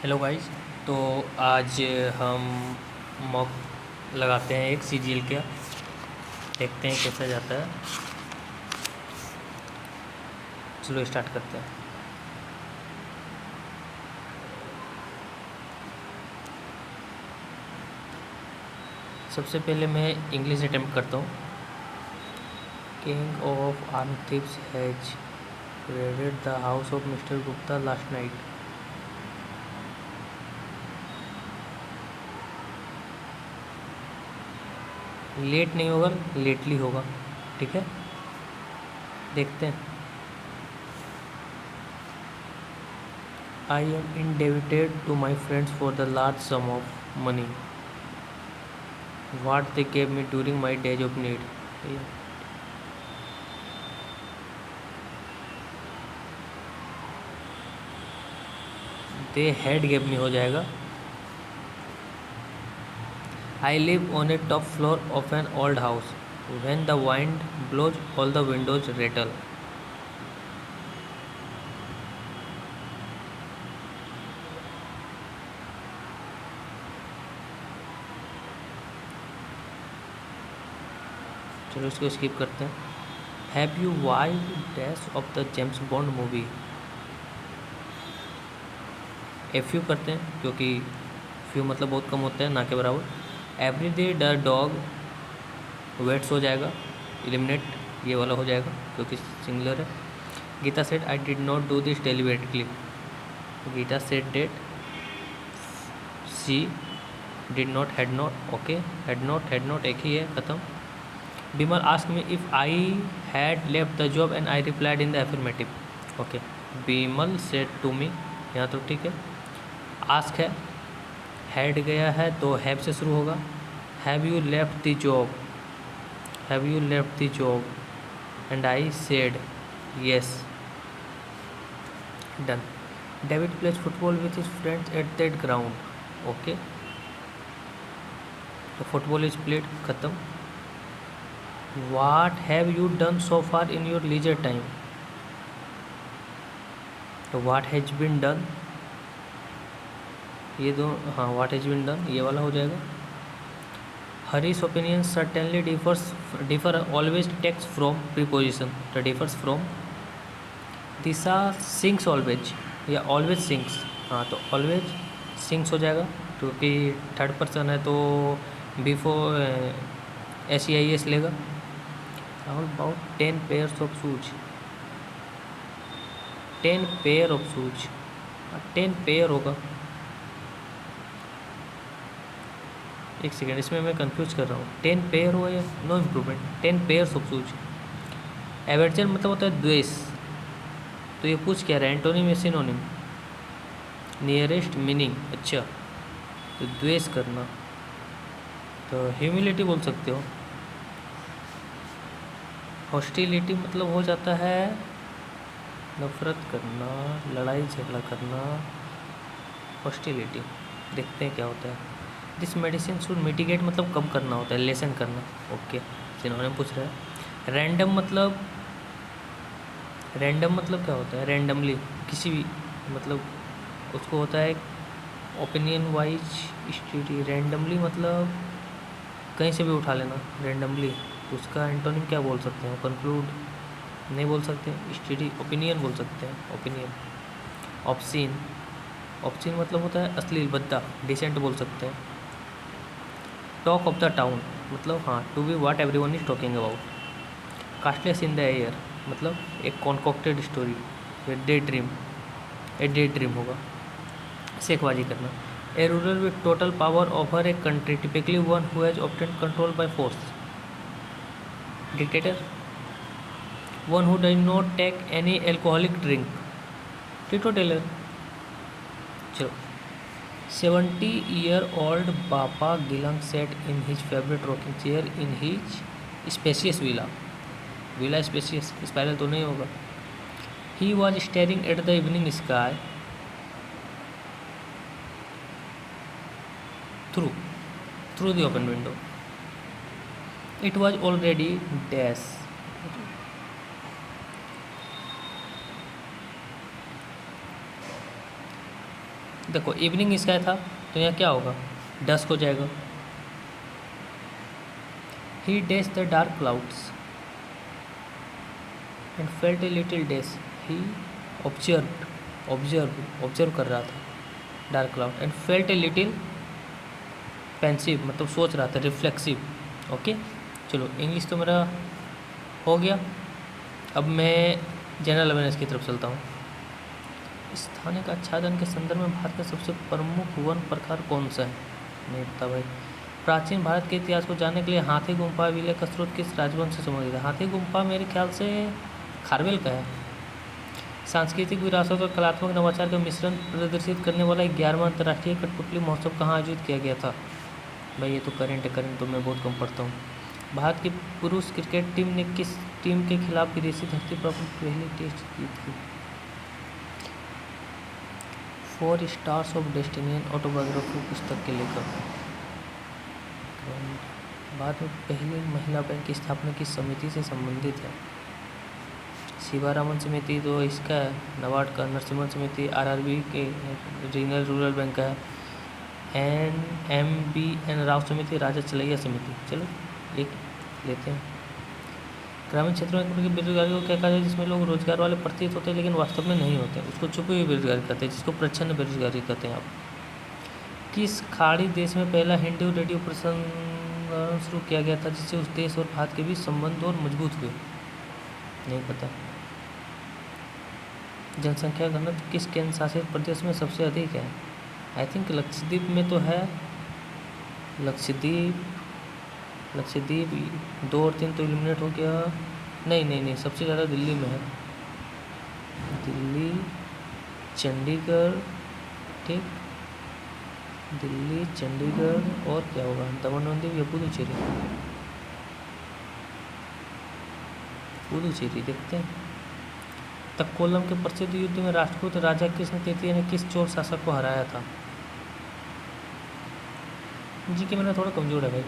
Hello guys. तो आज हम मॉक लगाते हैं एक सीजीएल का, देखते हैं कैसा जाता है। चलो स्टार्ट करते हैं। सबसे पहले मैं इंग्लिश अटेम्प्ट करता हूँ। King of arm thieves has raided the house of mister Gupta last night. Late नहीं होगा, लेटली होगा। ठीक है, देखते हैं। I am indebted to my friends for the large sum of money what they gave me during my days of need. they had gave me हो जाएगा। I live on a top floor of an old house. When the wind blows, all the windows rattle. चलो इसको skip करते हैं। Have you watched dash of the James bond movie? F you करते हैं क्योंकि few मतलब बहुत कम होता है, ना के बराबर। Every day the dog waits हो जाएगा, एलिमिनेट ये वाला हो जाएगा क्योंकि सिंगुलर है। Geeta said I did not do this deliberately. Geeta said that she did not had not. Okay, had not एक ही है, ख़त्म। Bimal ask me if I had left the job and I replied in the affirmative. Okay, Bimal said to me, यहाँ तो ठीक है। Ask है, had गया है तो हैव से शुरू होगा। Have you left the job, have you left the job and I said yes, done. David plays football with his friends at that ground. Okay, तो फुटबॉल इज प्लेड, ख़त्म। What have you done so far in your leisure time? तो what has been done, ये दो, हाँ वाट has been done ये वाला हो जाएगा। Harish opinion certainly differ always takes from preposition, तो differs from. Disha sings always या ऑलवेज सिंग्स, हाँ तो ऑलवेज सिंग्स हो जाएगा क्योंकि थर्ड पर्सन है तो बिफोर SEIS लेगा। About 10 pairs of shoes, 10 pair of shoes, 10 pair होगा। एक सेकेंड, इसमें मैं कंफ्यूज कर रहा हूँ। 10 पेयर हुआ या no improvement, 10 pairs of shoes. Aversion मतलब होता है द्वेष, तो ये पूछ क्या रहा है, एंटोनिम या सिनोनिम? नियरेस्ट मीनिंग, अच्छा तो द्वेष करना, तो ह्यूमिलिटी बोल सकते हो। हॉस्टिलिटी मतलब हो जाता है नफरत करना, लड़ाई झगड़ा करना, हॉस्टिलिटी। देखते हैं क्या होता है। दिस मेडिसिन शुड मिटिगेट मतलब कम करना होता है, लेसन करना। ओके, सिनोनिम पूछ रहा है। रैंडम मतलब क्या होता है? रैंडमली, किसी भी मतलब उसको होता है ओपिनियन वाइज स्टडी। रैंडमली मतलब कहीं से भी उठा लेना रैंडमली, तो उसका एंटोनिम क्या बोल सकते हैं? कंक्लूड नहीं बोल सकते, स्टडी ओपिनियन बोल सकते हैं, ओपिनियन। ऑब्सीन, ऑब्सीन मतलब होता है अश्लील, भद्दा, डिसेंट बोल सकते हैं। टॉक ऑफ द टाउन मतलब हाँ, to be what everyone is talking about. Castles in the air मतलब एक कॉन्कॉक्टेड स्टोरी, डे ड्रीम होगा, शेखबाजी करना। A ruler with total power over a country, typically one who has obtain control by force. Dictator, one who does not take any alcoholic drink. Teetotaller. चलो, 70-year-old Bapa Gilang sat in his favourite rocking chair in his spacious villa. Villa spacious, spiral तो नहीं होगा। He was staring at the evening sky through the open window. It was already dash. देखो evening sky था तो यहाँ क्या होगा, dusk हो जाएगा। He daze the dark clouds and felt a little daze. He observe कर रहा था dark cloud and felt a little pensive, मतलब सोच रहा था, रिफ्लेक्सिव। ओके, चलो इंग्लिश तो मेरा हो गया। अब मैं जनरल अवेयरनेस की तरफ चलता हूँ। स्थानिक आच्छादन के संदर्भ में भारत का सबसे प्रमुख वन प्रकार कौन सा है? नहीं पता भाई। प्राचीन भारत के इतिहास को जानने के लिए हाथी गुम्फा विलय का स्रोत किस राजवंश से संबंधित है? हाथी गुम्फा मेरे ख्याल से खारवेल का है। सांस्कृतिक विरासत और कलात्मक नवाचार का मिश्रण प्रदर्शित करने वाला 11वां अंतर्राष्ट्रीय कठपुतली महोत्सव कहाँ आयोजित किया गया था? भाई ये तो करंट तो मैं बहुत कम पढ़ता हूँ। भारत की पुरुष क्रिकेट टीम ने किस टीम के खिलाफ विदेशी धरती पर अपनी पहली टेस्ट जीत की? 4 स्टार्स ऑफ डेस्टिनी ऑटोबायोग्राफी पुस्तक के लेखक। भारत में पहली महिला बैंक की स्थापना किस समिति से संबंधित है? शिवारामन समिति तो इसका है, नबार्ड का। नरसिम्हन समिति आरआरबी के रीजनल रूरल बैंक का है। NMBN राव समिति राजा चलैया समिति। चलो एक लेते हैं। ग्रामीण क्षेत्रों में बेरोजगारी को क्या कहा जाए जिसमें लोग रोजगार वाले प्रतीत होते हैं लेकिन वास्तव में नहीं होते? उसको छुपी हुई बेरोजगारी कहते हैं, जिसको प्रच्छन्न बेरोजगारी कहते हैं आप। किस खाड़ी देश में पहला हिंदू रेडियो प्रसारण शुरू किया गया था जिससे उस देश और भारत के बीच संबंध और मजबूत हुए? नहीं पता। जनसंख्या घनत्व किस केंद्र शासित प्रदेश में सबसे अधिक है? आई थिंक लक्षद्वीप में तो है। लक्षद्वीप 2 और 3 तो एलिमिनेट हो गया। नहीं, सबसे ज़्यादा दिल्ली में है। दिल्ली, चंडीगढ़, ठीक, दिल्ली, चंडीगढ़ और क्या होगा, दमन और दीव या पुदुचेरी देखते हैं। तक्कोलम के प्रसिद्ध युद्ध में राष्ट्रकूट राजा कृष्ण तृतीय ने किस चोल शासक को हराया था? जी के मेरा थोड़ा कमजोर है भाई।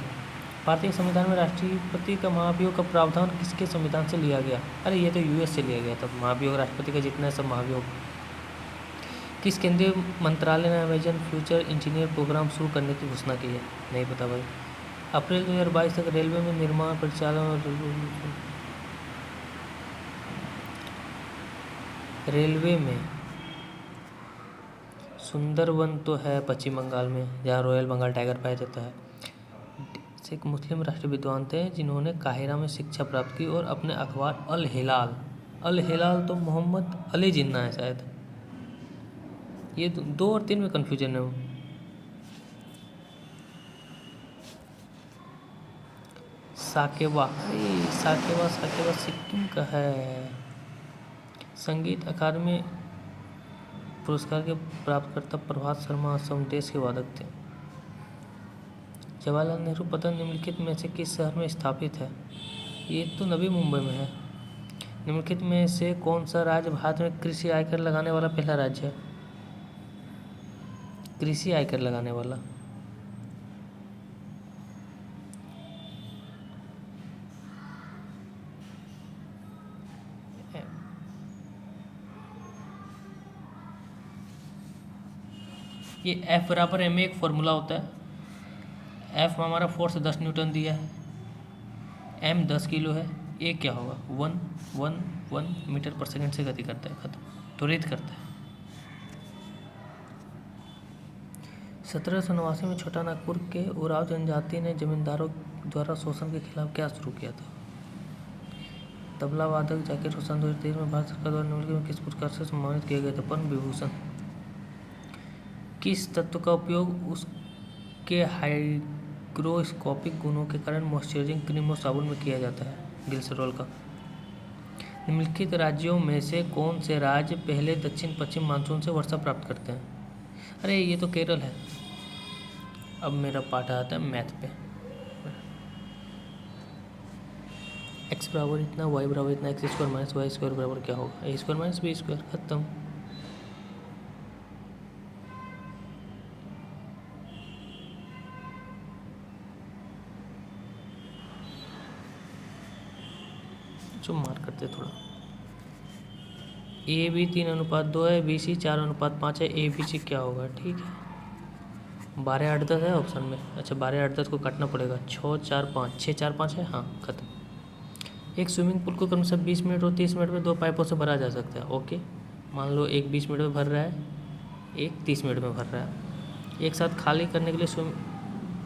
भारतीय संविधान में राष्ट्रपति का महाभियोग का प्रावधान किसके संविधान से लिया गया? अरे ये तो यूएस से लिया गया था महाभियोग, राष्ट्रपति का जितना है सब महाभियोग। किस केंद्रीय मंत्रालय ने अमेजन फ्यूचर इंजीनियर प्रोग्राम शुरू करने की घोषणा की है? नहीं पता भाई। अप्रैल 2022 तक रेलवे में निर्माण परिचालन और रेलवे में सुंदरवन तो है पश्चिम बंगाल में, जहाँ रॉयल बंगाल टाइगर पाया जाता है। एक मुस्लिम राष्ट्रीय विद्वान थे जिन्होंने काहिरा में शिक्षा प्राप्त की और अपने अखबार अल हिलाल तो मोहम्मद अली जिन्ना है शायद। ये 2 और 3 में कन्फ्यूजन है। साकेवा सिक्किम का है। संगीत अकादमी पुरस्कार के प्राप्तकर्ता प्रभात शर्मा असम देश के वादक थे। जवाहरलाल नेहरू पदक निम्नलिखित में से किस शहर में स्थापित है? ये तो नवी मुंबई में है। निम्नलिखित में से कौन सा राज्य भारत में कृषि आयकर लगाने वाला पहला राज्य है? कृषि आयकर लगाने वाला ये F बराबर m एक फॉर्मूला होता है। F हमारा फोर्स 10 न्यूटन दिया है, m 10 किलो है, ए क्या होगा 1 मीटर पर सेकंड से गति करता है, खत्म, त्वरित करता है। 1789 में छोटा नागपुर के उराव जनजाति ने जमींदारों द्वारा शोषण के खिलाफ क्या शुरू किया था? तबला वादक जाकिर हुसैन 2023 में भारत सरकार द्वारा निम्नलिखित में किस पुरस्कार से सम्मानित किया गया था? पद्म विभूषण। किस तत्व का उपयोग उसके हाइग्रोस्कोपिक गुणों के कारण मॉइस्चराइजिंग क्रीम और साबुन में किया जाता है? ग्लिसरॉल का। निम्नलिखित राज्यों में से कौन से राज्य पहले दक्षिण पश्चिम मानसून से वर्षा प्राप्त करते हैं? अरे ये तो केरल है। अब मेरा पाठ आता है मैथ पे। x बराबर इतना, y बराबर इतना, x square minus Y square बराबर क्या होगा? a square minus B square, खत्म। जो मार करते थोड़ा। ए बी 3:2 है, बी सी 4:5 है, ए बी सी क्या होगा? ठीक है, 12 8 10 है ऑप्शन में। अच्छा 12 8 10 को काटना पड़ेगा, 6 4 5 6 4 5 है, हाँ खत्म। एक स्विमिंग पूल को क्रमशः 20 मिनट और 30 मिनट में 2 पाइपों से भरा जा सकता है। ओके, मान लो एक 20 मिनट में भर रहा है, एक 30 मिनट में भर रहा है। एक साथ खाली करने के लिए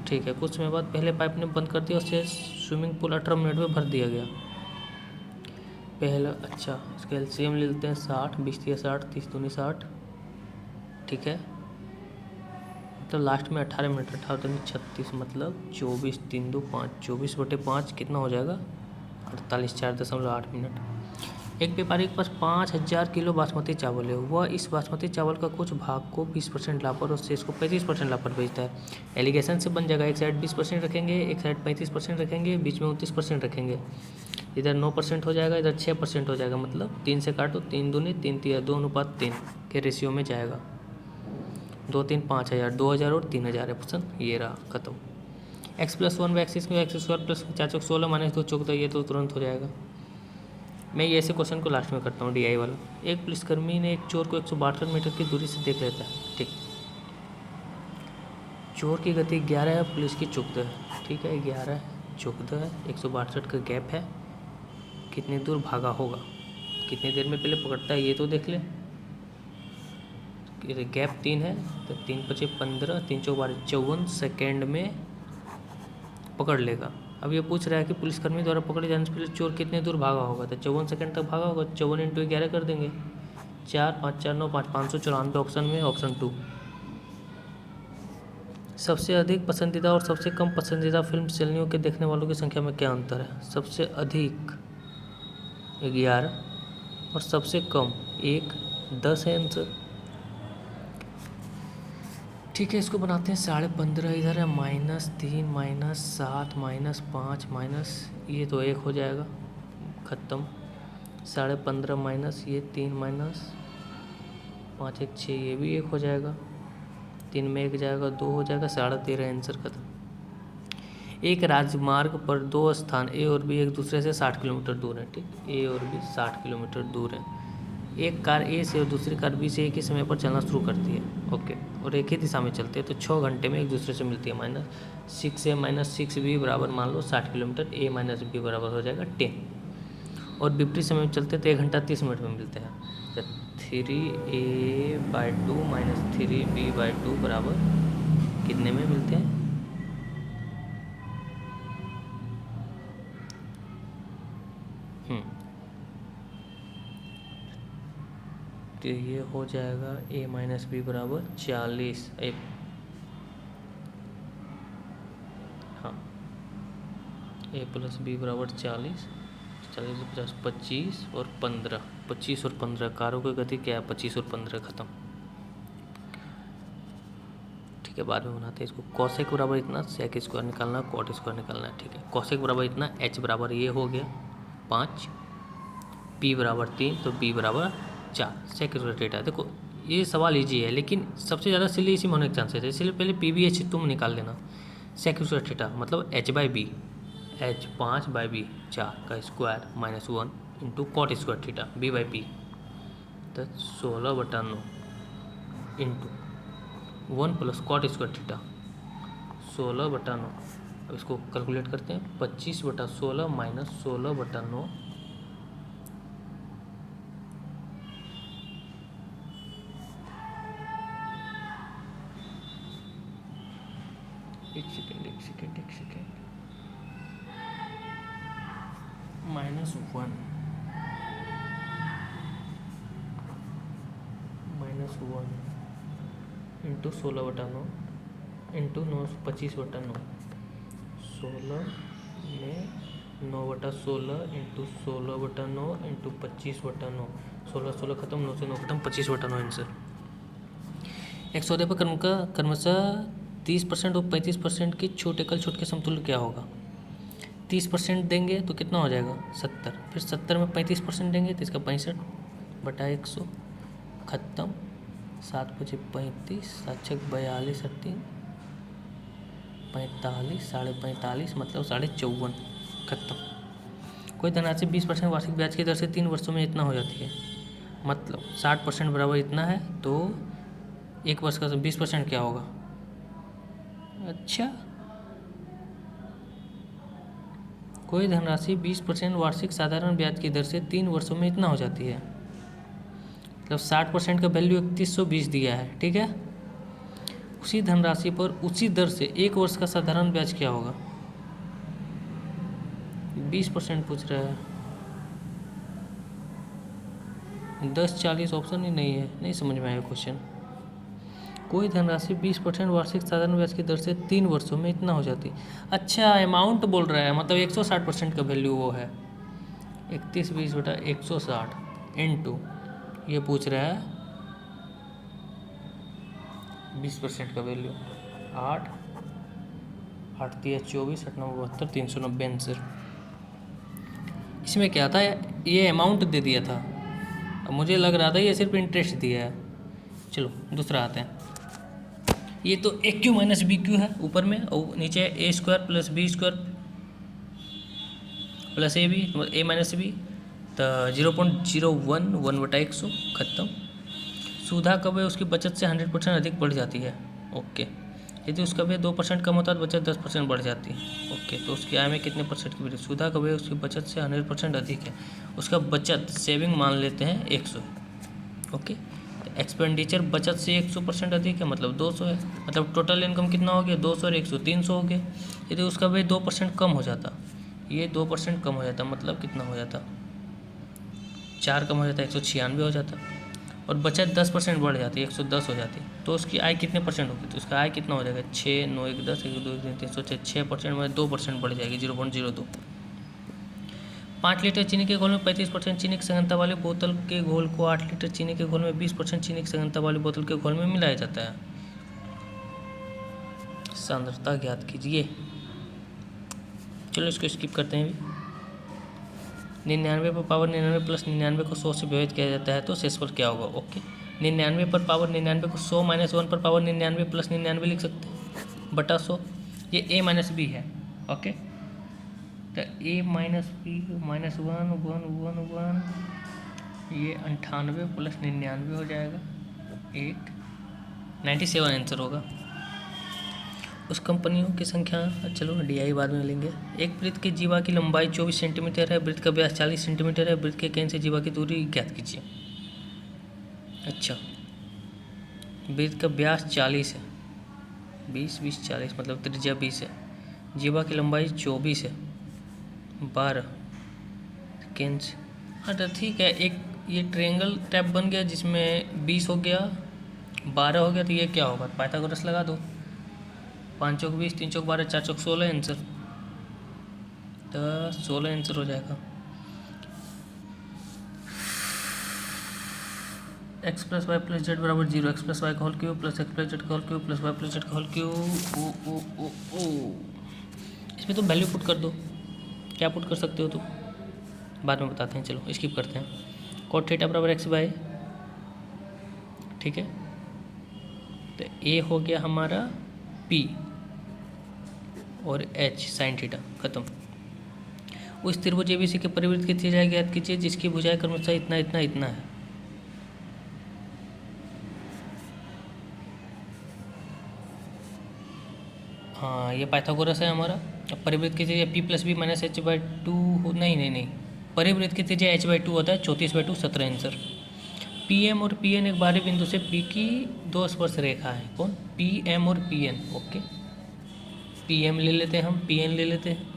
ठीक है, कुछ समय बाद पहले पाइप ने बंद कर दिया, उससे स्विमिंग पूल 18 मिनट में भर दिया गया। पहला, अच्छा इसका एलसीएम ले लेते हैं 60, 20 या 60, 30 दूनी 60, ठीक है। तो लास्ट में 18 मिनट, 18 दूनी 36, मतलब 24 3 2 5, 24/5 कितना हो जाएगा? 48, 4.8 मिनट। एक व्यापारी के पास 5000 किलो बासमती चावल है। वह इस बासमती चावल का कुछ भाग को 20% लाभ पर और शेष को 35% लाभ पर बेचता है। एलिगेशन से बन जाएगा, एक साइड 20% रखेंगे, एक साइड 35% रखेंगे, बीच में 29% रखेंगे। इधर 9% हो जाएगा, इधर 6% हो जाएगा, मतलब 3 से काटो, 3 दूनी 3 3 2:3 के रेशियो में जाएगा। 2 3 5000, 2000 और 3000 है ऑप्शन, ये रहा खत्म। x+1 व x² प्लस 4 चौक 16 माइनस 2 चौक 2, ये तो तुरंत हो जाएगा। मैं ये ऐसे क्वेश्चन को लास्ट में करता हूँ, DI वाला। एक पुलिसकर्मी ने एक चोर को 162 मीटर की दूरी से देख लेता है, ठीक। चोर की गति 11 है, पुलिस की चुक 2 है, ठीक है। 11 चुक 2 है, 162 का गैप है, कितनी दूर भागा होगा, कितनी देर में पहले पकड़ता है ये तो देख ले। गैप 3 है तो 3 × 5 = 15, 3 × 12 54 सेकेंड में पकड़ लेगा। अब ये पूछ रहा है कि पुलिसकर्मी द्वारा पकड़े जाने से पहले चोर कितने दूर भागा होगा, तो 54 सेकंड तक भागा होगा। 54 × 11 कर देंगे, 4 5 4 9 5 594 ऑप्शन में, ऑप्शन 2। सबसे अधिक पसंदीदा और सबसे कम पसंदीदा फिल्म सहेलियों के देखने वालों की संख्या में क्या अंतर है? सबसे अधिक 11 और सबसे कम 1, 10 है आंसर। ठीक है, इसको बनाते हैं 15.5, इधर है -3 -7 -5 माइनस, ये तो 1 हो जाएगा, ख़त्म। 15.5 माइनस ये 3 माइनस 5 1 6, ये भी 1 हो जाएगा, 3 में 1 जाएगा, 2 हो जाएगा, 13.5 आंसर खत्म। एक राजमार्ग पर 2 स्थान A और B एक दूसरे से 60 किलोमीटर दूर है, ठीक। A और B 60 किलोमीटर दूर है। एक कार A से और दूसरी कार B से एक ही समय पर चलना शुरू करती है, ओके, और एक ही दिशा में चलते हैं, तो 6 घंटे में एक दूसरे से मिलती है। -6A - 6B बराबर मान लो 60 किलोमीटर, A - B बराबर हो जाएगा 10। और विपरीत समय में चलते हैं तो 1 घंटा 30 मिनट में मिलते हैं। तो 3A/2 - 3B/2 बराबर कितने में मिलते हैं? तो ये हो जाएगा A - B बराबर 40, हाँ A + B बराबर 40, 40 50 25 और 15, 25 और 15, कारों की गति क्या है? 25 और 15, ख़त्म। ठीक है, बाद में बनाते हैं इसको। कॉसेक बराबर इतना, सेक स्क्वायर निकालना, कॉट स्क्वायर निकालना है, ठीक है। कॉसेक बराबर इतना, H बराबर ये हो गया 5, P बराबर 3, तो B बराबर 4, सेक स्क्वायर थीटा। देखो ये सवाल ईजी है, लेकिन सबसे ज़्यादा सिली इसी में होने के चांसेस है, इसलिए पहले PBH तुम निकाल लेना। सेक स्क्वायर थीटा मतलब H/B, H 5/B 4 का square -1 into cot square theta B/P, तो 16/9 इंटू 1 + कॉट स्क्वायर थीटा 16/9। अब इसको कैलकुलेट करते हैं, 25/16 - 16/9, एक सेकेंड -1 -1 इंटू 16/9 इंटू 9 25/9, 16 में 9/16 इंटू 16/9 इंटू 25/9, 16 16 खत्म, 9 से 9 खत्म, 25/9 आंसर। एक सौदे पर क्रमशः 30% और 35% की छूट एकल छूट के समतुल्य क्या होगा? 30% देंगे तो कितना हो जाएगा? 70, फिर 70 में 35% देंगे तो इसका 65/100, खत्म। 7 × 5 = 35, 7 × 6 = 42, 45, 45.5 मतलब 54.5, खत्म। कोई धनराशि 20% वार्षिक ब्याज की दर से 3 वर्षों में इतना हो जाती है, मतलब 60% बराबर इतना है, तो एक वर्ष का 20% क्या होगा? अच्छा, कोई धनराशि 20% वार्षिक साधारण ब्याज की दर से 3 वर्षों में इतना हो जाती है। मतलब 60% का वैल्यू 3120 दिया है, ठीक है। उसी धनराशि पर उसी दर से 1 वर्ष का साधारण ब्याज क्या होगा? 20% पूछ रहा है। 10-40 ऑप्शन ही नहीं है, नहीं समझ में आया क्वेश्चन। कोई धनराशि 20% वार्षिक साधारण ब्याज की दर से 3 वर्षों में इतना हो जाती है। अच्छा, अमाउंट बोल रहा है, मतलब 160% का वैल्यू वो है। 3120/160 इंटू ये पूछ रहा है 20% का वैल्यू 8 8 दिया 24 8 9 72 390 आंसर। इसमें क्या था, ये अमाउंट दे दिया था, अब मुझे लग रहा था ये सिर्फ इंटरेस्ट दिया है। चलो दूसरा आते हैं। ये तो A cube minus B cube है ऊपर में, और नीचे A square plus B square plus A B A minus B, तो 0.011/100 खत्म। सुधा कब है उसकी बचत से 100% अधिक बढ़ जाती है। ओके, यदि उसका व्यय 2% कम होता है तो बचत 10% बढ़ जाती है। ओके, तो उसकी आय में कितने परसेंट की वृद्धि? सुधा का व्यय उसकी बचत से 100% अधिक है, उसका बचत सेविंग मान लेते हैं 100। ओके, एक्सपेंडिचर बचत से 100% अधिक है, मतलब 200 है। मतलब टोटल इनकम कितना हो गया? 200 और 100 300 हो गया। यदि उसका व्यय 2% कम हो जाता, ये 2% कम हो जाता, मतलब कितना हो जाता? 4 कम हो जाता, 196 हो जाता। और बचत 10% बढ़ जाती है, 110 हो जाती। तो उसकी आय कितने परसेंट होगी? तो उसका आय कितना हो जाएगा? 6 9 1 10 1 2 3 3 6% में 2% बढ़ जाएगी, 0.02। 5 लीटर चीनी के घोल में 35% चीनी की संघनता वाले बोतल के घोल को 8 लीटर चीनी के घोल में 20% चीनी की संघनता वाली बोतल के घोल में मिलाया जाता है। सांद्रता ज्ञात कीजिए। चलो इसको स्किप करते हैं। 99 पर पावर 99 प्लस 99 को 100 से विभाजित किया जाता है तो शेषफल क्या होगा? ओके, 99 पर पावर 99 को 100 माइनस 1 पर पावर 99 प्लस 99 लिख सकते हैं बटा 100। ये ए माइनस बी है। ओके, तो ए माइनस बी माइनस 1 1 1 1, ये 98 प्लस 99 हो जाएगा 97 आंसर होगा। उस कंपनियों की संख्या, चलो DI बाद में लेंगे। एक वृत्त के जीवा की लंबाई 24 सेंटीमीटर है, वृत्त का व्यास 40 सेंटीमीटर है, वृत्त के केंद्र से जीवा की दूरी ज्ञात कीजिए। अच्छा, वृत्त का व्यास 40 है, 20 20 40 मतलब त्रिज्या 20 है। जीवा की लंबाई 24 है, 12 केंद्र। हाँ तो ठीक है, एक ये ट्रायंगल टाइप बन गया जिसमें 20 हो गया 12 हो गया, तो ये क्या होगा? पाइथागोरस लगा दो। 5 चौक 20 3 चौक 12 4 चौक 16 आंसर, तो 16 आंसर हो जाएगा। x plus Y plus Z बराबर 0, एक्स प्लस वाई का whole cube plus X plus Z का whole cube plus Y plus Z का होल क्यूब। ओ ओ ओ ओ, इसमें तो वैल्यू पुट कर दो, क्या पुट कर सकते हो तो बाद में बताते हैं। चलो स्किप करते हैं। cot थीटा बराबर x बाई, ठीक है, तो a हो गया हमारा p और h साइन थीटा खत्म। उस त्रिभुज ABC के परिवृत्त की त्रिज्या ज्ञात कीजिए जिसकी भुजाएं क्रमशः इतना इतना इतना है। हाँ, ये पाइथागोरस है हमारा। अब परिवृत्त की त्रिज्या p plus B minus h/2 हो, नहीं, परिवृत्त की त्रिज्या h/2 होता है, 34/2 17 आंसर। PM और PN एक बाहरी बिंदु से P की 2 स्पर्श रेखा है। कौन? PM और PN। ओके, PM ले लेते हैं हम, PN ले लेते हैं।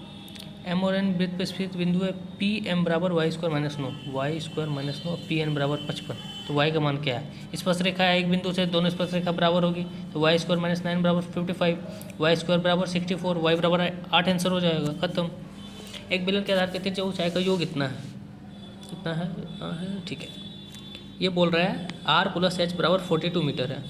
M और N वृत्त पर स्थित बिंदु है। PM बराबर y² - 9, y² - 9, PN बराबर 55। तो y का मान क्या है? स्पर्श रेखा है एक बिंदु से, दोनों स्पर्श रेखा बराबर होगी, तो y² - 9 बराबर 55, y² बराबर 64, y बराबर 8 आंसर हो जाएगा खत्म। एक बेलन के आधार के त्रिज्या ऊंचाई का योग इतना है, कितना है? ठीक है, ये बोल रहा है r + h बराबर 42 मीटर है।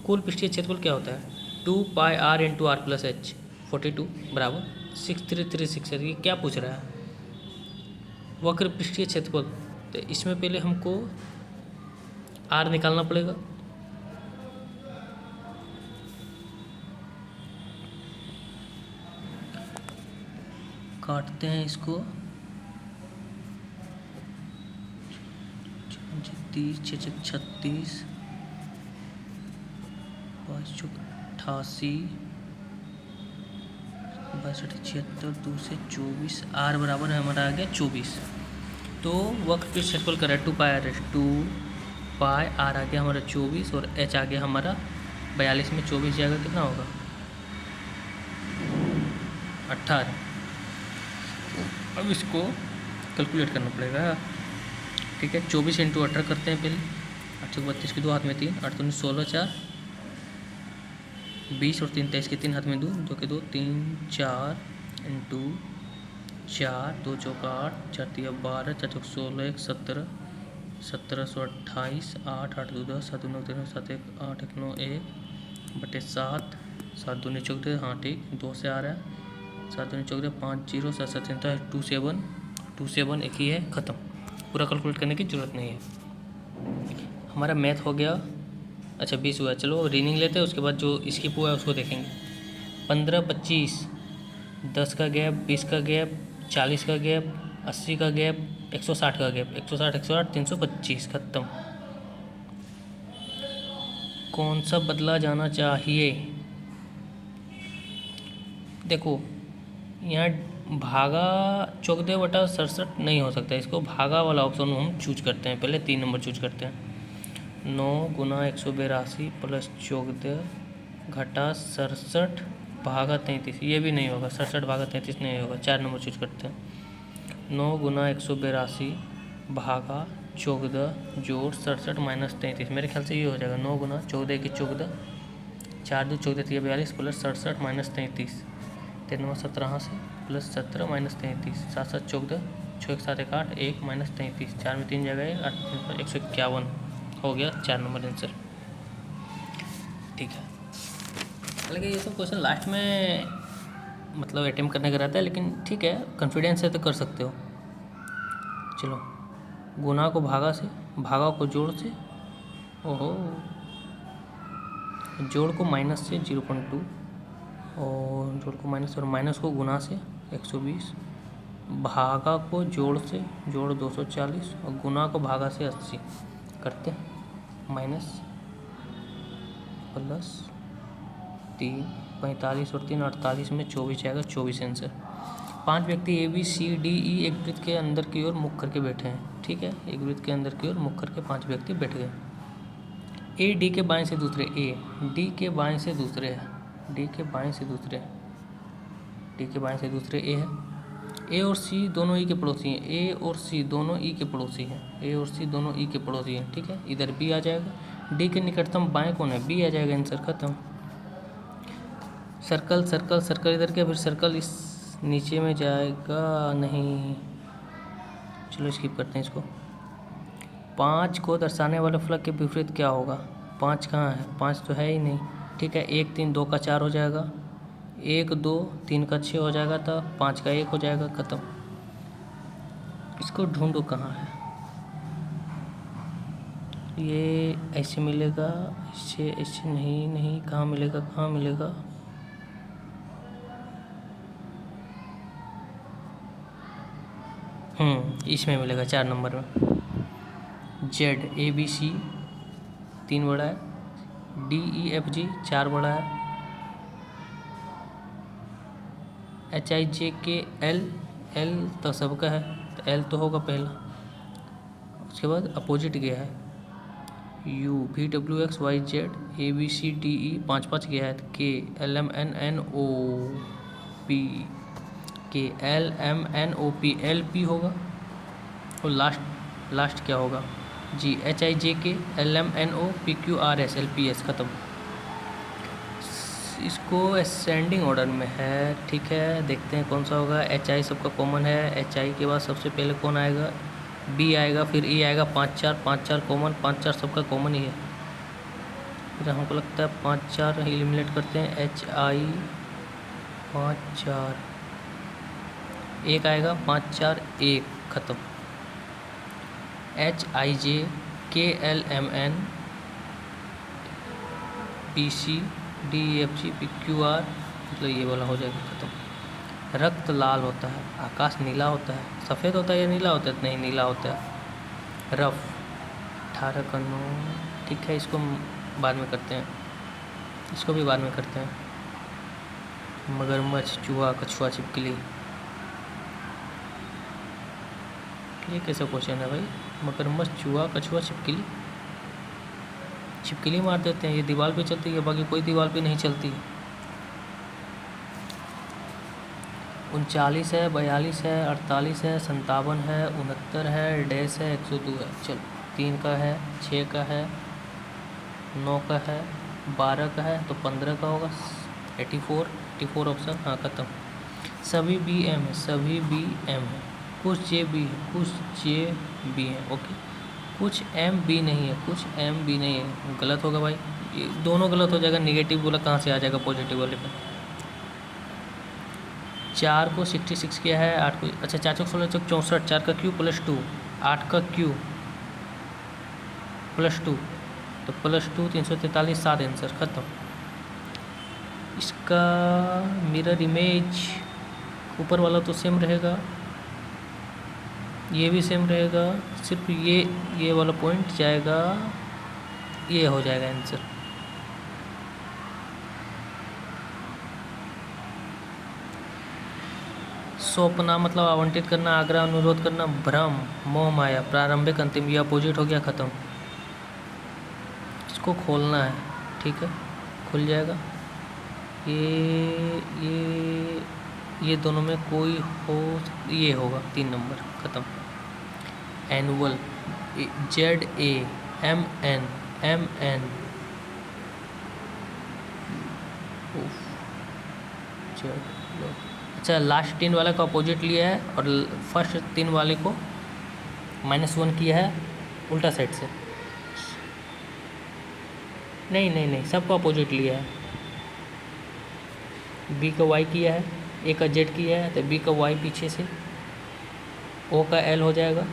कुल पृष्ठीय क्षेत्रफल क्या होता है? 2πr × r + h, 42 बराबर 6336 है। ये क्या पूछ रहा है? वक्र पृष्ठीय क्षेत्रफल। तो इसमें पहले हमको r निकालना पड़ेगा। काटते हैं इसको, 30, 6 6 36, 5 चौक 88, 62 76, 2 से 24, आर बराबर है हमारा आ गया 24। तो वक्र पे सर्कल करा 2 पाई आर एस 2 पाई आर आ गया हमारा 24 और एच आ गया हमारा 42 में 24 जाएगा कितना होगा 18। अब इसको कैलकुलेट करना पड़ेगा, ठीक है। 24 इंटू 18 करते हैं पहले, 8 32 के 2 हाथ में 3, 8 19 16 4 20 और 3 23 के 3 हाथ में 2 2 के 2 3 4 इंटू 4 2 चौक 8 4 3 12 4 चौक 16 1 17 1728 8 8 2 10 7 9 13 7 1 8 1 9 1 बटे 7 7 2 चौक दे, हाँ ठीक 2 से आ रहा है 7 2 चौक दे 5 0 7 7 2 7 2 7 एक ही है, ख़त्म। पूरा कैलकुलेट करने की ज़रूरत नहीं है। हमारा मैथ हो गया। अच्छा 20 हुआ, चलो रीडिंग लेते हैं, उसके बाद जो स्किप हुआ है उसको देखेंगे। 15 25, 10 का गैप, 20 का गैप, 40 का गैप, 80 का गैप, 160 का गैप, 160 160 325, ख़त्म। कौन सा बदला जाना चाहिए? देखो यहाँ भागा चौक दे बटा 67 नहीं हो सकता, इसको भागा वाला ऑप्शन हम चूज करते हैं। पहले 3 नंबर चूज करते हैं। 9 गुना 182 प्लस 14 घटा 67 भागा 33, ये भी नहीं होगा। 67 भागा 33 नहीं होगा। 4 नंबर चूज करते हैं। 9 गुना 182 भागा 14 जोड़ 67 माइनस 33, मेरे ख्याल से ये हो जाएगा। 9 गुना 14 की 14, 4 2 14 3 42 प्लस 67 माइनस 33, 3 9 17 से प्लस 17 माइनस 33, 7 7 14 6 1 7 1 8 1 माइनस 33, 4 में 3 जगह 8 151 हो गया 4 नंबर आंसर, ठीक है। हालांकि ये सब क्वेश्चन लास्ट में मतलब अटेम्प्ट करने का रहता है, लेकिन ठीक है, कॉन्फिडेंस है तो कर सकते हो। चलो गुना को भागा से, भागा को जोड़ से, ओहो जोड़ को माइनस से 0.2 और जोड़ को माइनस और माइनस को गुना से 120, भागा को जोड़ से जोड़ 240 और गुना को भागा से 80 करते हैं। माइनस प्लस 3 45 और 3 48 में 24 आएगा, 24 आंसर। 5 व्यक्ति ए बी सी डी ई एक वृत्त के अंदर की ओर मुख करके बैठे हैं, ठीक है। एक वृत्त के अंदर की ओर मुख करके 5 व्यक्ति बैठ गए। ए डी के बाएं से दूसरे, ए डी के बाएं से दूसरे है, डी के बाएं से दूसरे, डी के बाएं से दूसरे ए है। ए और सी दोनों ई के पड़ोसी हैं, ए और सी दोनों ई के पड़ोसी हैं, ए और सी दोनों ई के पड़ोसी हैं, ठीक है। इधर बी आ जाएगा। डी के निकटतम बाएं कौन है? बी आ जाएगा, आंसर खत्म। सर्कल सर्कल सर्कल इधर के, फिर सर्कल इस नीचे में जाएगा नहीं, चलो स्किप करते हैं इसको। 5 को दर्शाने वाले फलक के विपरीत क्या होगा? 5 कहाँ है? 5 तो है ही नहीं, ठीक है। 1 3 2 का 4 हो जाएगा, 1 2 3 का 6 हो जाएगा, तब 5 का 1 हो जाएगा, ख़त्म। इसको ढूंढो कहाँ है, ये ऐसे मिलेगा, इससे ऐसे नहीं, नहीं कहाँ मिलेगा, कहाँ मिलेगा? इसमें मिलेगा 4 नंबर में। जेड ए बी सी 3 बड़ा है, डी ई एफ जी 4 बड़ा है, H I J K L, L तो सबका है, तो एल तो होगा पहला। उसके बाद अपोजिट गया है U V W X Y Z A B C D E 5 5 गया है, K L M N N O P, K L M N O P, L P होगा। और लास्ट क्या होगा? जी H I J K L M N O P Q R S L P S, ख़त्म। इसको ascending order में है, ठीक है। देखते हैं कौन सा होगा। एच आई सबका कॉमन है, एच आई के बाद सबसे पहले कौन आएगा? बी आएगा, फिर ई आएगा। 5 4 कॉमन, 5 4 सबका कॉमन ही है। फिर हमको लगता है 5 4 एलिमिनेट करते हैं। एच आई 5 4 1 आएगा, 5 4 1, ख़त्म। H I J K L M N P C D F G P Q R, मतलब ये वाला हो जाएगा, ख़त्म। रक्त लाल होता है, आकाश नीला होता है, सफ़ेद होता है या नीला होता है? नहीं, नीला होता है। रफ 18 का 9, ठीक है, इसको बाद में करते हैं, इसको भी बाद में करते हैं। मगरमच्छ, चूहा, कछुआ, छिपकली, ये कैसा क्वेश्चन है भाई? मगरमच्छ, चूहा, कछुआ, छिपकली। छिपकली मार देते हैं, ये दीवार पे चलती है, बाकी कोई दीवार पे नहीं चलती। 39 है, 42 है, 48 है, 57 है, 69 है, डैश है, 102 है। चलो 3 का है, 6 का है, 9 का है, 12 का है, तो 15 का होगा। 84 ऑप्शन, हाँ ख़त्म। सभी बी एम है, सभी बी एम है, कुछ जे बी है, कुछ जे बी है, ओके। कुछ एम बी नहीं है, कुछ एम बी नहीं है, गलत होगा भाई, ये दोनों गलत हो जाएगा। निगेटिव बोला कहाँ से आ जाएगा पॉजिटिव वाले पे? 4 को 66 किया है, 8 को, अच्छा 4 चौक 16 चौक 64, 4 का क्यू प्लस 2, 8 का क्यू प्लस 2, तो प्लस 2 343, 7 आंसर, ख़त्म। इसका मिरर इमेज ऊपर वाला तो सेम रहेगा, ये भी सेम रहेगा, सिर्फ ये वाला पॉइंट जाएगा, ये हो जाएगा आंसर। सौंपना मतलब आवंटित करना, आग्रह, अनुरोध करना, भ्रम, मोह माया, प्रारंभिक, अंतिम, ये अपोजिट हो गया, ख़त्म। इसको खोलना है, ठीक है, खुल जाएगा। ये दोनों में कोई हो, ये होगा 3 नंबर, ख़त्म। एनुअल, ZAMN अच्छा, लास्ट 3 वाले का अपोजिट लिया है और फर्स्ट 3 वाले को -1 किया है उल्टा साइड से। नहीं, सबको अपोजिट लिया है। बी का वाई किया है, ए का जेड किया है, तो बी का वाई पीछे से, ओ का एल हो जाएगा,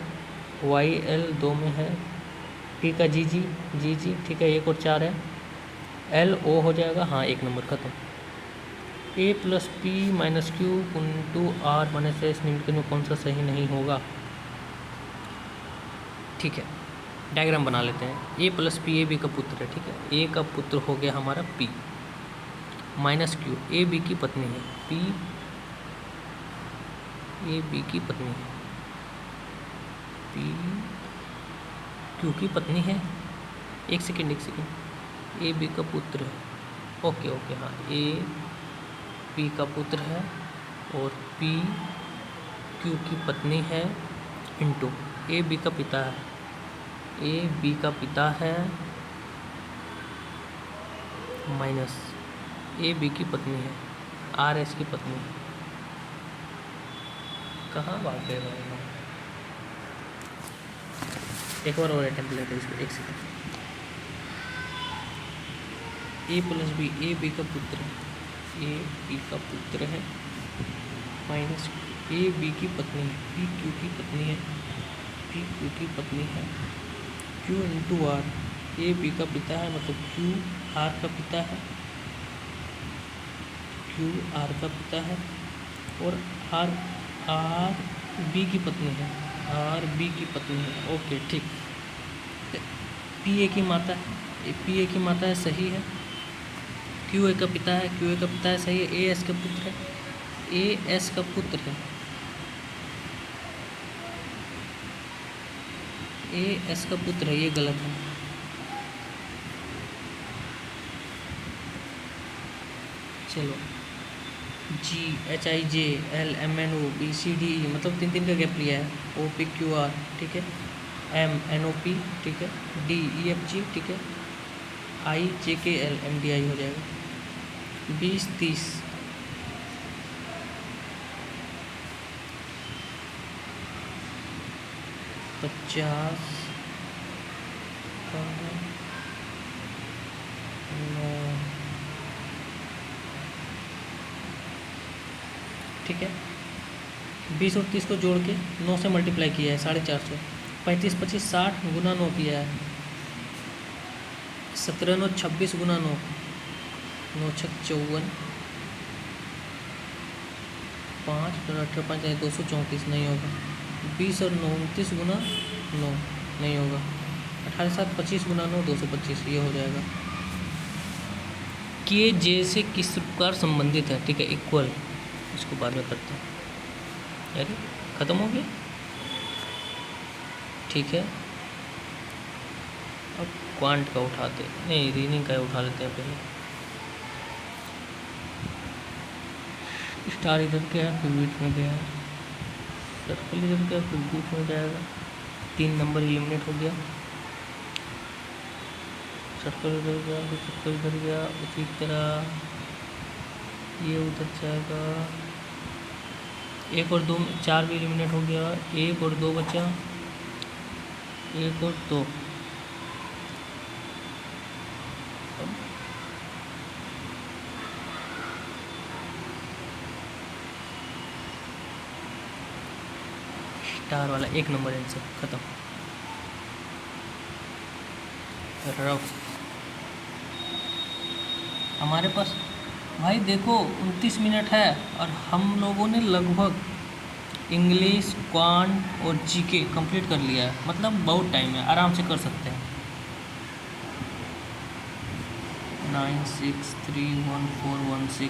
वाई एल 2 में है, टी का जी जी, ठीक है, 1 और 4 है, एल ओ हो जाएगा, हाँ 1 नंबर, ख़त्म। A plus P minus Q into R minus S निम्नलिखित में कौन सा सही नहीं होगा? ठीक है, डायग्राम बना लेते हैं। ए प्लस पी ए बी का पुत्र है, ठीक है, ए का पुत्र हो गया हमारा P, minus Q, A B की पत्नी है, पी ए बी की पत्नी है, पी क्यू की पत्नी है। एक सेकेंड, ए बी का पुत्र है, ओके, हाँ, ए पी का पुत्र है और पी क्यू की पत्नी है, इंटू ए बी का पिता है, ए बी का पिता है, माइनस ए बी की पत्नी है, आर एस की पत्नी है। कहाँ बात है भाई? एक बार और अटेम्प्ट लेते हैं इसको, एक second. A plus B, A B का पुत्र है, ए बी का पुत्र है, माइनस ए बी की पत्नी है, पी क्यू की पत्नी है, पी क्यू की पत्नी है, Q into R, A B का पिता है मतलब क्यू आर का पिता है, क्यू आर का पिता है, और आर बी की पत्नी है, आर बी की पत्नी है, ओके ठीक। पी ए की माता है, पी ए की माता है, सही है। क्यू ए का पिता है, क्यू ए का पिता है, सही है। ए एस का पुत्र है, ए एस का पुत्र है, ए एस का पुत्र है, ये गलत है। चलो, G H I J L M N O B C D E, मतलब 3 का गैप लिया है, ओ पी क्यू आर, ठीक है, एम एन ओ पी, ठीक है, डी ई एफ जी, ठीक है, आई J K L M D I हो जाएगा। 20 30 50 ठीक है, 20 और 30 को जोड़ के 9 से मल्टीप्लाई किया है, 450। 35 25 60 गुना 9 किया है, 17 9 26 गुना 9, 9 6 54, 5 18 5 234, नहीं होगा। 20 और 9 29 गुना 9, नहीं होगा। 18×7 = 25 × 9 225, ये हो जाएगा। के जे से किस प्रकार संबंधित है, ठीक है, इक्वल, इसको बाद में करते हैं। अरे ख़त्म हो गया, ठीक है। अब क्वांट का उठाते, नहीं रीनिंग का उठा लेते हैं पहले। स्टार इधर क्या है, फिर बीच में गया है, सर्कल इधर क्या, फिर बीच में जाएगा। 3 नंबर एलिमिनेट हो गया। सर्कल इधर गया, फिर सर्कल इधर गया, उसी तरह ये उधर जाएगा। 1 और 2 4 भी एलिमिनेट हो गया। 1 और 2 बचा, 1 और 2। स्टार वाला 1 नंबर आंसर खत्म। रफ हमारे पास भाई देखो 29 मिनट है, और हम लोगों ने लगभग इंग्लिश, क्वांट और जीके कंप्लीट कर लिया है। मतलब बहुत टाइम है, आराम से कर सकते हैं। 963141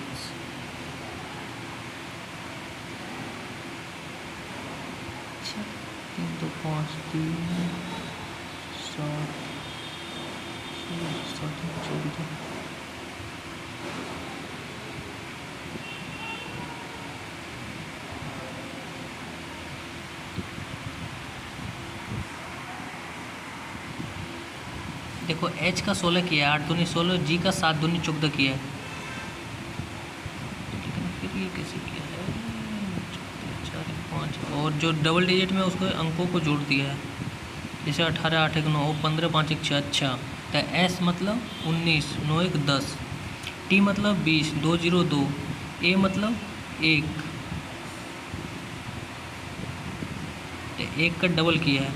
3 2 5 3 7 14। देखो एच का 16 किया है, 8 दूनी 16, जी का 7 दूनी 14 किया है। लेकिन फिर ये कैसे किया है, 4 5, और जो डबल डिजिट में उसको अंकों को जोड़ दिया है, जैसे 18 8 1 9, 15 5 1 6। अच्छा, तो एस मतलब 19, 9 1 10, टी मतलब 20, 2 0 2, ए मतलब 1, तो 1 का डबल किया है।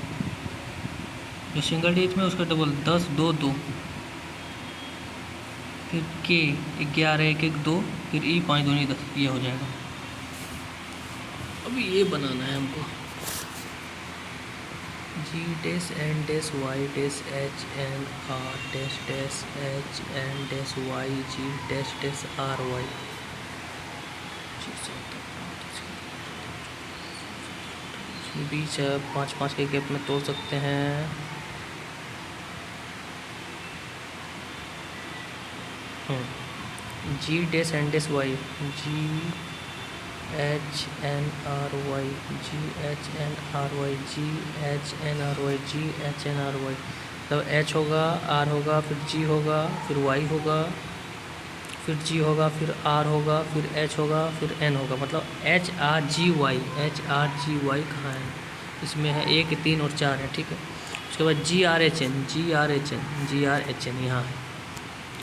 जो सिंगल डिजिट में उसका डबल 10 2 2, फिर के 11 1 1 2, फिर ई 5 दूनी 10, ये हो जाएगा। अभी ये बनाना है हमको, G dash N dash Y dash H N R dash dash H N dash Y G dash dash R Y. बीच है, 5 5 के गैप में तोड़ सकते हैं। G dash N dash Y, G H N R Y, G H N R Y, G H N R Y, G H N R Y. तो H होगा, R होगा, फिर जी होगा, फिर वाई होगा, फिर जी होगा, फिर आर होगा, फिर एच होगा, फिर एन होगा। मतलब H R G Y, H R G Y कहाँ है, इसमें है 1 3 और 4 है, ठीक है। उसके बाद जी आर एच एन, जी आर एच एन, जी आर एच एन यहाँ है,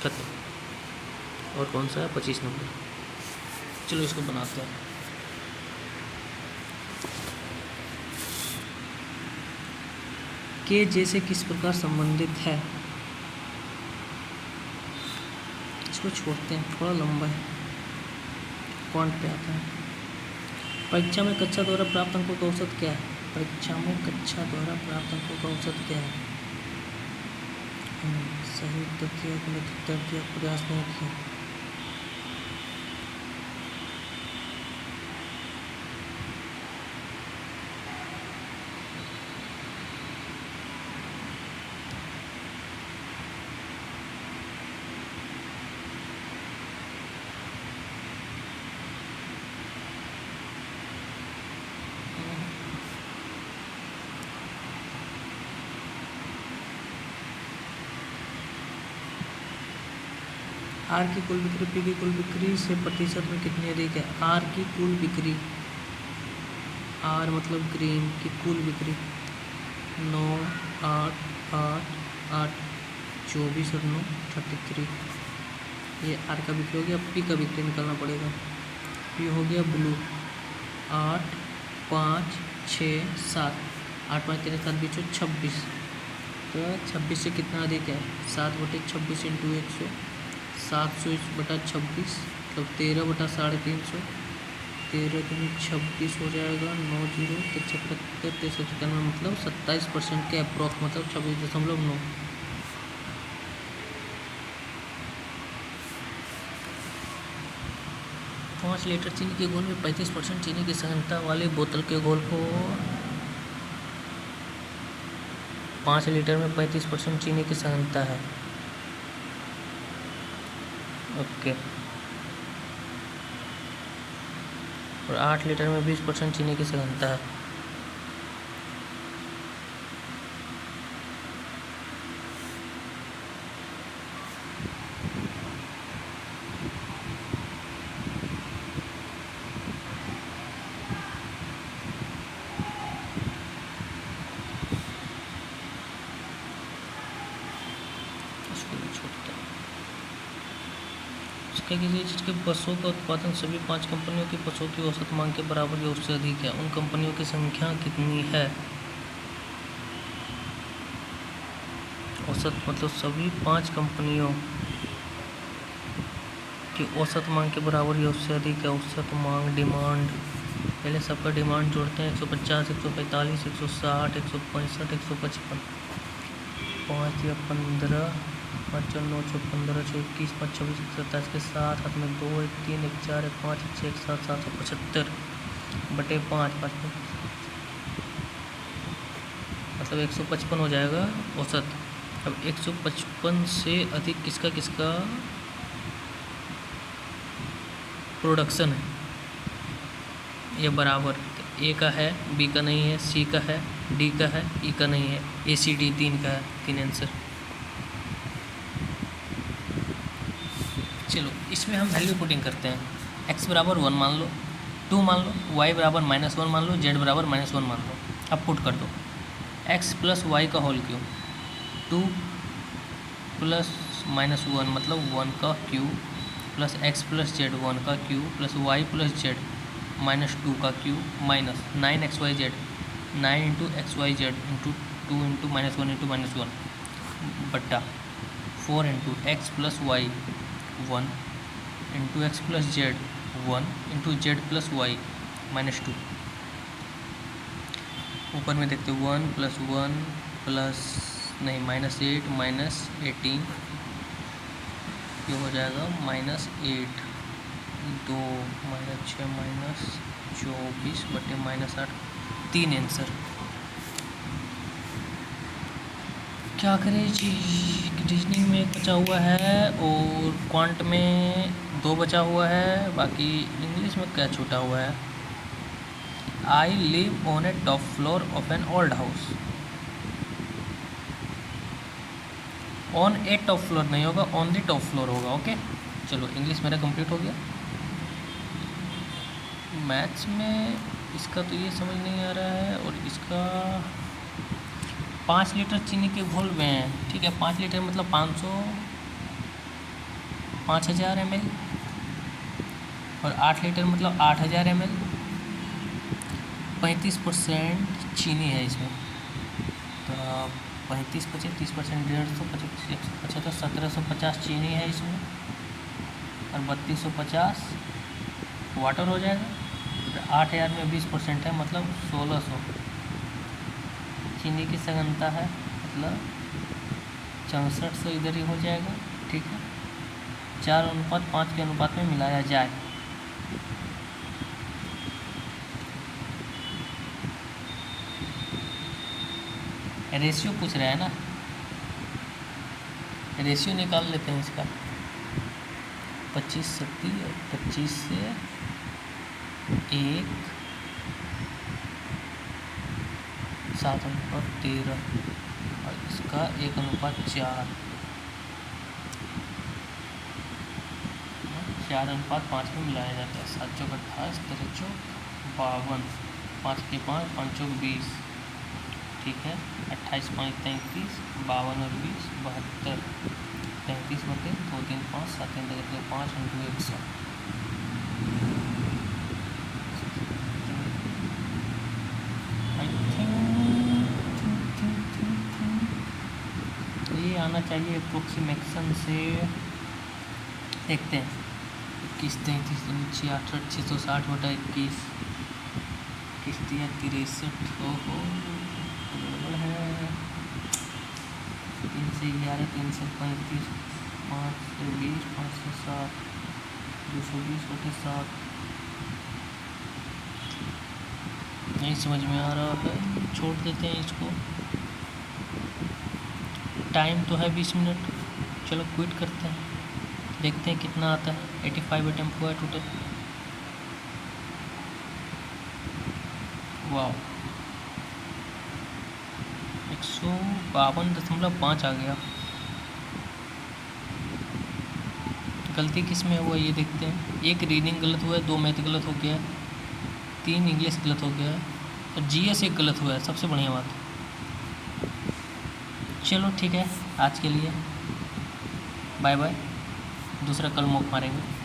खत्म। और कौन सा है, 25 नंबर। चलो इसको बनाते हैं। के जैसे किस प्रकार संबंधित है, इसको छोड़ते हैं, थोड़ा लंबा है। क्वांट पे आता है। परीक्षा में कक्षा द्वारा प्राप्त अंकों का औसत क्या है, परीक्षा में कक्षा द्वारा प्राप्त अंकों का औसत क्या है। सही उत्तर दिया, गलत उत्तर दिया, प्रयास नहीं किया। आर की कुल बिक्री पी की कुल बिक्री से प्रतिशत में कितनी अधिक है। आर की कुल बिक्री, आर मतलब ग्रीन की कुल बिक्री 9 8 8 8 24 और 9 33। ये आर का बिक्री हो गया। पी का बिक्री निकालना पड़ेगा। पी हो गया ब्लू 8 5 6 7, 8 5 13 7 20 26। तो 26 से कितना अधिक है, 7/26 इंटू 100, 700/26 मतलब 13/350, 13×26 हो जाएगा, 9 जीरो 73 397 मतलब 27% के अप्रॉक्स, मतलब 26.9। 5 लीटर चीनी के घोल में 35% चीनी की सांद्रता वाली बोतल के घोल को 5 लीटर में 35% चीनी की सांद्रता है। ओके। और 8 लीटर में 20% चीनी की सांद्रता है। किसी चीज़ के बसों का उत्पादन सभी 5 कंपनियों की बसों की औसत मांग के बराबर या उससे अधिक है। उन कंपनियों की संख्या कितनी है? औसत मतलब सभी 5 कंपनियों की औसत मांग के बराबर या उससे अधिक है। औसत मांग डिमांड, पहले सबका डिमांड जोड़ते हैं। 150, 145, 160, 165, 155, 5 या 15, 5 और 9, 15, 21, 5, 26, 27 के साथ हाथ में 2, 1, 3, 1, 4, 1, 5, 1, 6, 1, 7, 775 बटे 5, 5 मतलब 155 हो जाएगा औसत। अब 155 से अधिक किसका किसका प्रोडक्शन है या बराबर? ए का है, बी का नहीं है, सी का है, डी का है, ई का नहीं है, ए सी डी 3 का है। 3 आंसर। चलो इसमें हम वैल्यू पुटिंग करते हैं। x बराबर 1 मान लो, 2 मान लो, y बराबर -1 मान लो, z बराबर -1 मान लो। अब पुट कर दो x प्लस वाई का होल क्यूब, 2 प्लस -1 मतलब 1 का cube, plus x plus z 1 का cube, plus y plus z -2 का cube, minus 9xyz 9 into xyz into 2 into -1 into -1 बट्टा 4 into x plus Y 1 into X plus Z 1 into Z plus Y -2। ऊपर में देखते 1 plus 1 plus नहीं -8 -18 ये हो जाएगा -8 2 -6 -24 बटे -8 3 आंसर। क्या करें जी, रीजनिंग में 1 बचा हुआ है और क्वांट में 2 बचा हुआ है, बाकी इंग्लिश में क्या छूटा हुआ है? I live on A top floor of an old house. On A top floor नहीं होगा, ऑन द टॉप फ्लोर होगा। ओके चलो इंग्लिश मेरा कंप्लीट हो गया। मैथ्स में इसका तो ये समझ नहीं आ रहा है, और इसका 5 लीटर चीनी के घोल में है, ठीक है। 5 लीटर मतलब 5000 ml, और 8 लीटर मतलब 8000 ml। 35% चीनी है इसमें, तो 35 25 30%, 150 175 1750 चीनी है इसमें, और 3250 वाटर हो जाएगा। 8000 में 20% है मतलब 1600 चीनी की सघनता है, मतलब 6400 इधर ही हो जाएगा, ठीक है। 4:5 के अनुपात में मिलाया जाए। रेशियो पूछ रहा है ना, रेशियो निकाल लेते हैं इसका। 25 70 और 25 से 1 7:13 और इसका 1:4 4:5 में मिलाया जाता है। 7 चौक 28 13 चौक 52 5 के 5 5 चौक 20, ठीक है। 28 5 33 52 और 20 72 33 बटे 2 3 5 7 3 5 इंटू 100। ये आना चाहिए अप्रोक्सीमेशन से। देखते हैं किस 33,668/21 किस्तियाँ 63 हो गड़बड़ है। 3 से 11, 3 से 35, 5 से 20, 5 से 7, 220/7 नहीं समझ में आ रहा है, छोड़ देते हैं इसको। टाइम तो है 20 मिनट, चलो क्विट करते हैं, देखते हैं कितना आता है। 85 अटेम्प्ट हुआ है टोटल। वाह, 152.5 आ गया। गलती किस में हुआ ये देखते हैं। एक रीडिंग गलत हुआ है, 2 मैथ गलत हो गया है, 3 इंग्लिश गलत हो गया है और जीएस एक गलत हुआ है। सबसे बढ़िया बात। चलो ठीक है, आज के लिए बाय बाय, दूसरा कल मौका मारेंगे।